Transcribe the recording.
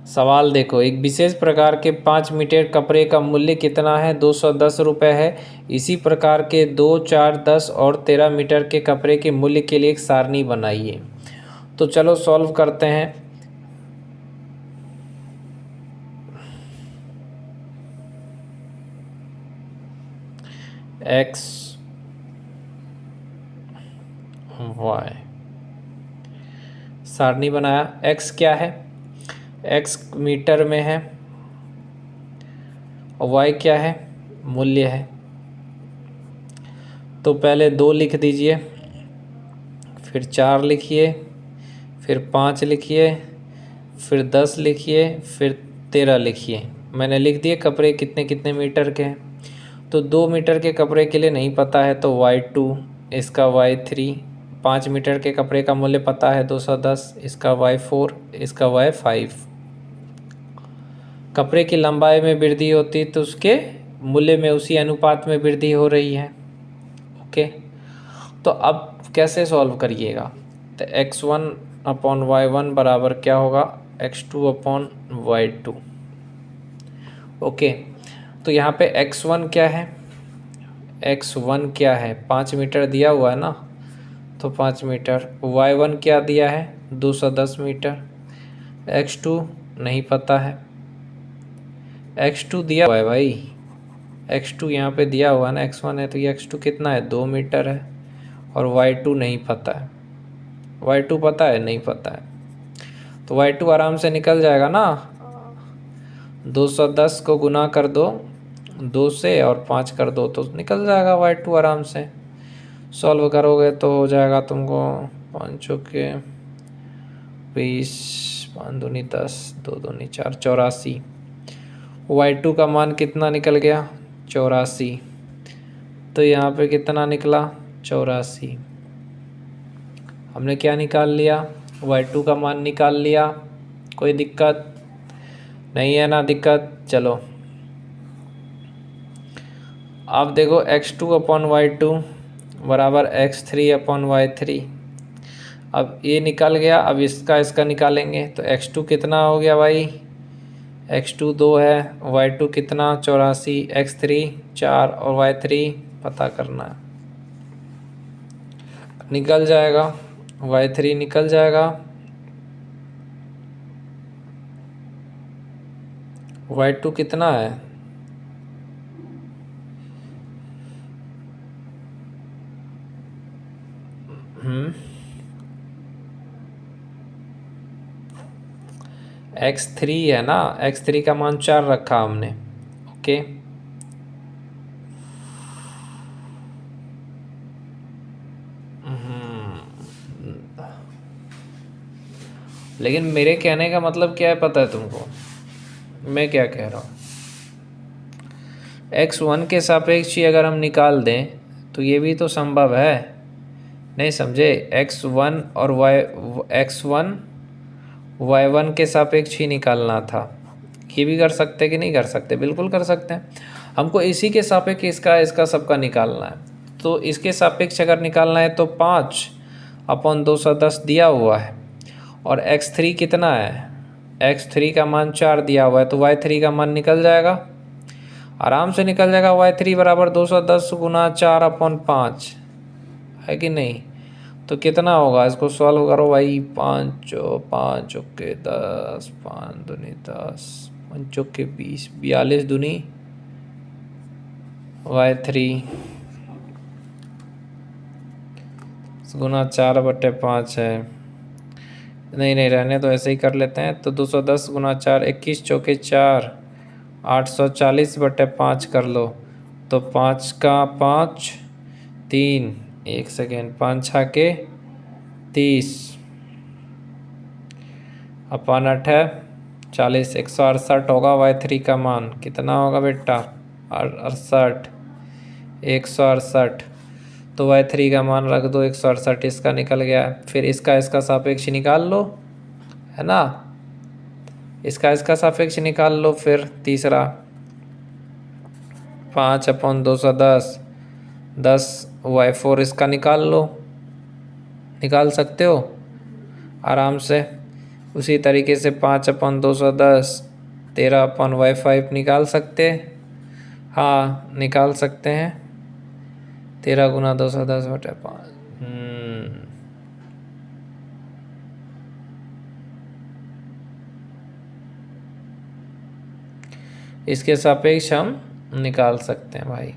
सवाल देखो, एक विशेष प्रकार के 5 मीटर कपड़े का मूल्य कितना है? 210 रुपये है। इसी प्रकार के 2, 4, 10 और 13 मीटर के कपड़े के मूल्य के लिए एक सारणी बनाइए। तो चलो सॉल्व करते हैं। एक्स वाई सारणी बनाया। एक्स क्या है? एक्स मीटर में है और वाई क्या है? मूल्य है। तो पहले 2 लिख दीजिए, फिर 4 लिखिए, फिर 5 लिखिए, फिर 10 लिखिए, फिर 13 लिखिए। मैंने लिख दिए कपड़े कितने कितने मीटर के हैं। तो 2 मीटर के कपड़े के लिए नहीं पता है तो y2, इसका y3। 5 मीटर के कपड़े का मूल्य पता है 210, इसका y4, इसका y5। कपड़े की लंबाई में वृद्धि होती तो उसके मूल्य में उसी अनुपात में वृद्धि हो रही है। ओके, तो अब कैसे सॉल्व करिएगा? तो x1/y1 बराबर क्या होगा? x2/y2। ओके, तो यहाँ पे x1 क्या है? x1 क्या है? 5 मीटर दिया हुआ है ना, तो 5 मीटर। y1 क्या दिया है? 210 मीटर। x2 नहीं पता है। x2 दिया हुआ है भाई, x2 यहाँ पे दिया हुआ है ना, x1 है तो ये x2 कितना है? 2 मीटर है। और y2 नहीं पता है। y2 पता है? नहीं पता है। तो y2 आराम से निकल जाएगा ना। 210 को गुना कर दो 2 से और 5 कर दो तो निकल जाएगा y2 आराम से। सॉल्व करोगे तो हो जाएगा तुमको 5 चौके 20, 5 दूनी 10, 2 दूनी 4, 84। y2 का मान कितना निकल गया? 84। तो यहाँ पे कितना निकला? 84। हमने क्या निकाल लिया? y2 का मान निकाल लिया। कोई दिक्कत नहीं है ना? दिक्कत। चलो अब देखो, x2/y2 बराबर x3/y3। अब ये निकल गया, अब इसका निकालेंगे तो x2 कितना हो गया भाई? x2 2 है, y2 कितना? 84, x3 4 और y3 पता करना है। निकल जाएगा, y3 निकल जाएगा। y2 कितना है? x3 है ना, x3 का मान 4 रखा हमने। ओके, लेकिन मेरे कहने का मतलब क्या है पता है तुमको? मैं क्या कह रहा हूँ? x1 के सापेक्ष ही अगर हम निकाल दें तो ये भी तो संभव है। नहीं समझे? x1 और x1 y1 के सापेक्ष ही निकालना था। ये भी कर सकते कि नहीं कर सकते? बिल्कुल कर सकते हैं। हमको इसी के सापेक्ष इसका सबका निकालना है। तो इसके सापेक्ष अगर निकालना है तो 5/210 दिया हुआ है और x3 कितना है? x3 का मान 4 दिया हुआ है तो y3 का मान निकल जाएगा, आराम से निकल जाएगा। y3 बराबर 210 गुना 4/5 है कि नहीं? तो कितना होगा? इसको सॉल्व करो भाई। 5 चौके 10, 5 दूनी 10, 5 चौके 20, 42 दूनी y3 गुना 4/5 है। नहीं रहने तो ऐसे ही कर लेते हैं। तो 210 गुना 4, 21 चौके 4, 840/5 कर लो। तो 5 का 5, 3, 1 सेकेंड, 5 6 के 30 अपन 8 है 40, 168 होगा y3 का मान। कितना होगा बेटा? 68, 168। तो y3 का मान रख दो 168, इसका निकल गया। फिर इसका सापेक्ष निकाल लो, है ना? इसका सापेक्ष निकाल लो। फिर तीसरा 5/210, 10 y4 इसका निकाल लो। निकाल सकते हो आराम से। उसी तरीके से 5/210 13/y5 निकाल सकते हैं। हाँ निकाल सकते हैं। 13×210/5। इसके सापेक्ष हम निकाल सकते हैं भाई।